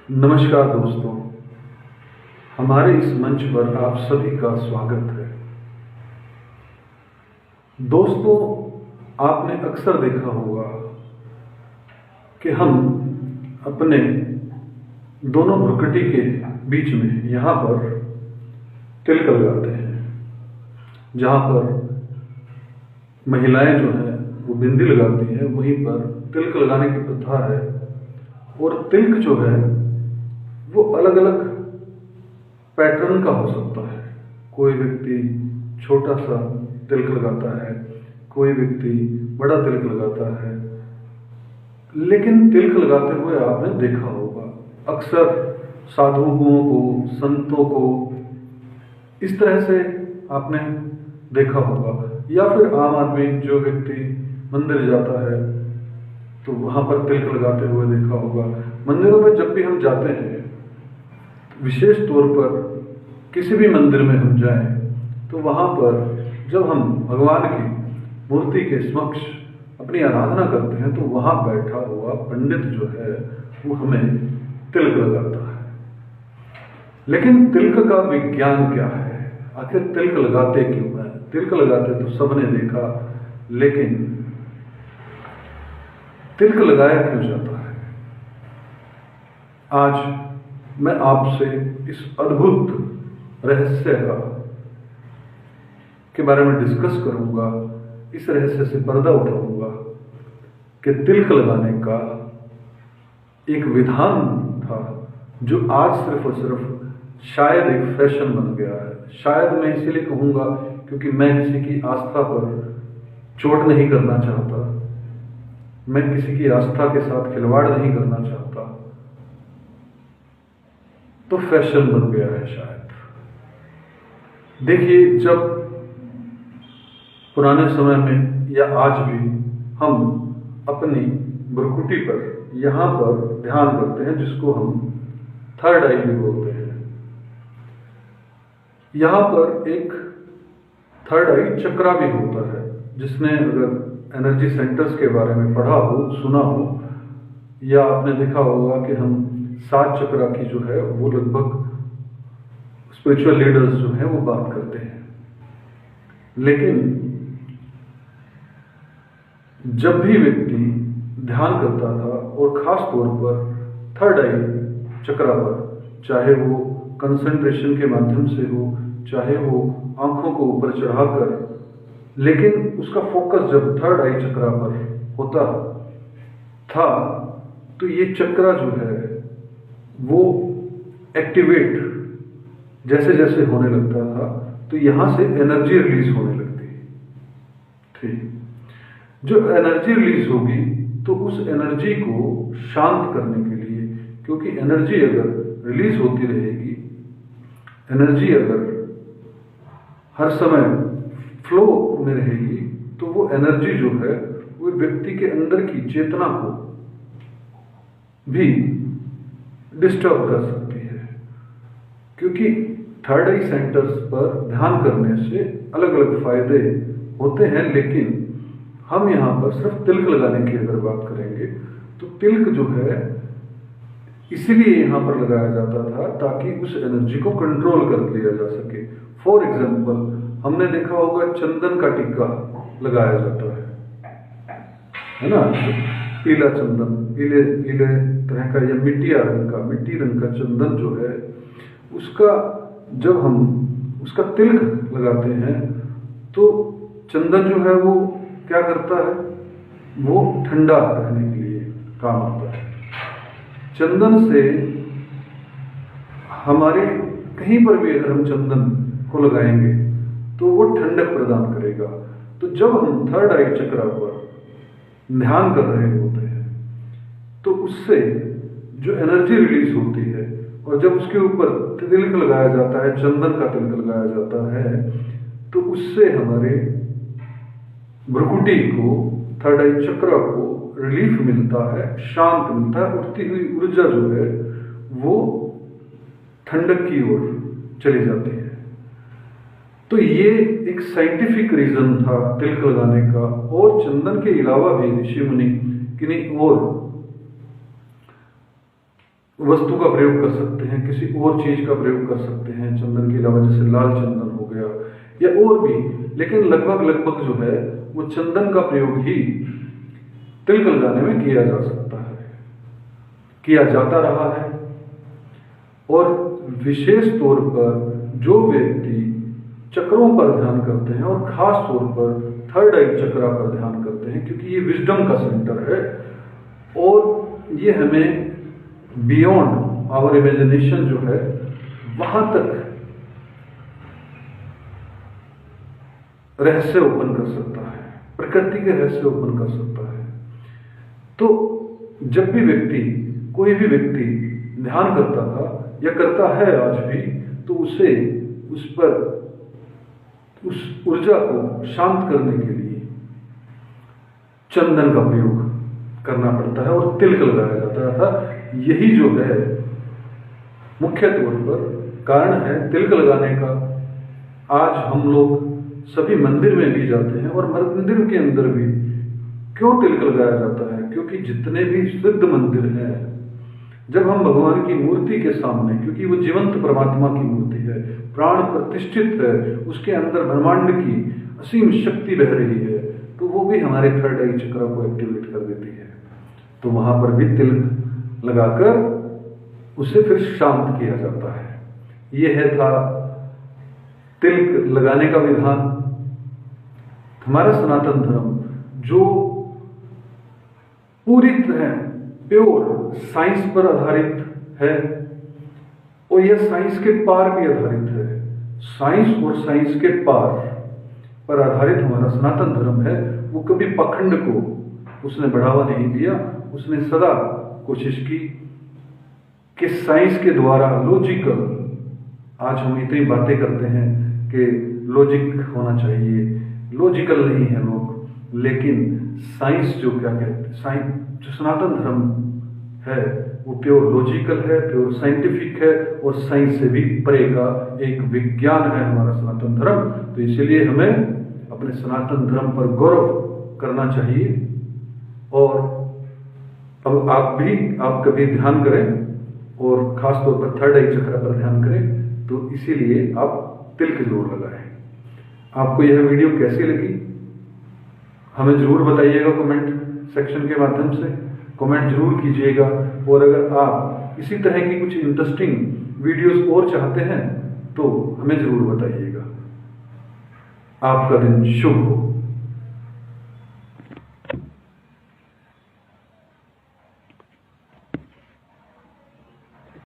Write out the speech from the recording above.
नमस्कार दोस्तों, हमारे इस मंच पर आप सभी का स्वागत है। दोस्तों, आपने अक्सर देखा होगा कि हम अपने दोनों भ्रुकुटी के बीच में यहाँ पर तिलक लगाते हैं। जहाँ पर महिलाएं जो हैं वो बिंदी लगाती हैं, वहीं पर तिलक लगाने की प्रथा है। और तिलक जो है वो अलग अलग पैटर्न का हो सकता है। कोई व्यक्ति छोटा सा तिलक लगाता है, कोई व्यक्ति बड़ा तिलक लगाता है। लेकिन तिलक लगाते हुए आपने देखा होगा अक्सर साधुओं को, संतों को इस तरह से आपने देखा होगा, या फिर आम आदमी जो व्यक्ति मंदिर जाता है तो वहाँ पर तिलक लगाते हुए देखा होगा। मंदिरों में जब भी हम जाते हैं, विशेष तौर पर किसी भी मंदिर में हम जाएं, तो वहाँ पर जब हम भगवान की मूर्ति के समक्ष अपनी आराधना करते हैं तो वहाँ बैठा हुआ पंडित जो है वो हमें तिलक लगाता है। लेकिन तिलक का विज्ञान क्या है? आखिर तिलक लगाते क्यों हैं? तिलक लगाते तो सबने देखा, लेकिन तिलक लगाया क्यों जाता है? आज मैं आपसे इस अद्भुत रहस्य के बारे में डिस्कस करूंगा। इस रहस्य से पर्दा उठाऊंगा कि तिलक लगाने का एक विधान था जो आज सिर्फ और सिर्फ शायद एक फैशन बन गया है। शायद मैं इसीलिए कहूंगा क्योंकि मैं किसी की आस्था पर चोट नहीं करना चाहता, मैं किसी की आस्था के साथ खिलवाड़ नहीं करना चाहता, तो फैशन बन गया है शायद। देखिए, जब पुराने समय में या आज भी हम अपनी भ्रुकुटी पर यहाँ पर ध्यान करते हैं, जिसको हम थर्ड आई भी बोलते हैं। यहाँ पर एक थर्ड आई चक्रा भी होता है। जिसने अगर एनर्जी सेंटर्स के बारे में पढ़ा हो, सुना हो, या आपने देखा होगा कि हम 7 चक्रा की जो है वो लगभग स्पिरिचुअल लीडर्स जो हैं वो बात करते हैं। लेकिन जब भी व्यक्ति ध्यान करता था, और खास तौर पर थर्ड आई चक्रा पर, चाहे वो कंसंट्रेशन के माध्यम से हो, चाहे वो आंखों को ऊपर चढ़ाकर, लेकिन उसका फोकस जब थर्ड आई चक्रा पर होता था तो ये चक्रा जो है वो एक्टिवेट जैसे जैसे होने लगता था तो यहां से एनर्जी रिलीज होने लगती। ठीक, जो एनर्जी रिलीज होगी तो उस एनर्जी को शांत करने के लिए, क्योंकि एनर्जी अगर रिलीज होती रहेगी, एनर्जी अगर हर समय फ्लो में रहेगी, तो वो एनर्जी जो है वो व्यक्ति के अंदर की चेतना को भी डिस्टर्ब कर सकती है। क्योंकि थर्ड आई सेंटर्स पर ध्यान करने से अलग अलग फायदे होते हैं, लेकिन हम यहाँ पर सिर्फ तिलक लगाने की अगर बात करेंगे तो तिलक जो है इसीलिए यहाँ पर लगाया जाता था ताकि उस एनर्जी को कंट्रोल कर लिया जा सके। फॉर एग्जाम्पल, हमने देखा होगा चंदन का टिक्का लगाया जाता है ना? पीला चंदन, पीले पीले तरह का या मिट्टी रंग का चंदन जो है, उसका जब हम उसका तिलक लगाते हैं तो चंदन जो है वो क्या करता है, वो ठंडा रखने के लिए काम आता है। चंदन से हमारे कहीं पर भी अगर हम चंदन को लगाएंगे तो वो ठंडक प्रदान करेगा। तो जब हम थर्ड आई चक्रा पर ध्यान कर रहे होते हैं तो उससे जो एनर्जी रिलीज होती है, और जब उसके ऊपर तिलक लगाया जाता है, चंदन का तिलक लगाया जाता है, तो उससे हमारे भ्रुकुटी को, थर्ड आई चक्रा को रिलीफ मिलता है, शांत मिलता है। उठती हुई ऊर्जा जो है वो ठंडक की ओर चली जाती है। तो ये एक साइंटिफिक रीजन था तिलक लगाने का। और चंदन के अलावा भी ऋषि मुनि किन्हीं और वस्तु का प्रयोग कर सकते हैं, किसी और चीज का प्रयोग कर सकते हैं चंदन के अलावा, जैसे लाल चंदन हो गया या और भी, लेकिन लगभग जो है वो चंदन का प्रयोग ही तिलक लगाने में किया जा सकता है, किया जाता रहा है। और विशेष तौर पर जो व्यक्ति चक्रों पर ध्यान करते हैं और खास तौर पर थर्ड आई चक्रा पर ध्यान करते हैं, क्योंकि ये विजडम का सेंटर है और ये हमें बियॉन्ड आवर इमेजिनेशन जो है वहां तक रहस्य ओपन कर सकता है, प्रकृति के रहस्य ओपन कर सकता है। तो जब भी व्यक्ति, कोई भी व्यक्ति ध्यान करता था या करता है आज भी, तो उसे उस पर उस ऊर्जा को शांत करने के लिए चंदन का प्रयोग करना पड़ता है और तिलक लगाया जाता था। यही जो है मुख्य तौर पर कारण है तिलक लगाने का। आज हम लोग सभी मंदिर में भी जाते हैं और मंदिर के अंदर भी क्यों तिलक लगाया जाता है? क्योंकि जितने भी सिद्ध मंदिर हैं, जब हम भगवान की मूर्ति के सामने, क्योंकि वो जीवंत परमात्मा की मूर्ति है, प्राण प्रतिष्ठित है, उसके अंदर ब्रह्मांड की असीम शक्ति बह रही है, तो वो भी हमारे थर्ड आई चक्र को एक्टिवेट कर देती है। तो वहां पर भी तिलक लगाकर उसे फिर शांत किया जाता है। यह था तिलक लगाने का विधान। हमारा सनातन धर्म जो पूरी तरह प्योर साइंस पर आधारित है और यह साइंस के पार भी आधारित है। साइंस और साइंस के पार पर आधारित हमारा सनातन धर्म है। वो कभी पखंड को उसने बढ़ावा नहीं दिया। उसने सदा कोशिश की कि साइंस के द्वारा लॉजिकल, आज हम इतनी बातें करते हैं कि लॉजिक होना चाहिए, लॉजिकल नहीं है लोग, लेकिन साइंस जो क्या कहते हैं, साइंस जो सनातन धर्म है वो प्योर लॉजिकल है, प्योर साइंटिफिक है और साइंस से भी परे का एक विज्ञान है हमारा सनातन धर्म। तो इसलिए हमें अपने सनातन धर्म पर गौरव करना चाहिए। और अब आप कभी ध्यान करें और खास तौर पर थर्ड आई चक्र पर ध्यान करें, तो इसीलिए आप तिलक जरूर लगाएं। आपको यह वीडियो कैसी लगी हमें जरूर बताइएगा, कमेंट सेक्शन के माध्यम से कमेंट जरूर कीजिएगा। और अगर आप इसी तरह की कुछ इंटरेस्टिंग वीडियोस और चाहते हैं तो हमें जरूर बताइएगा। आपका दिन शुभ हो।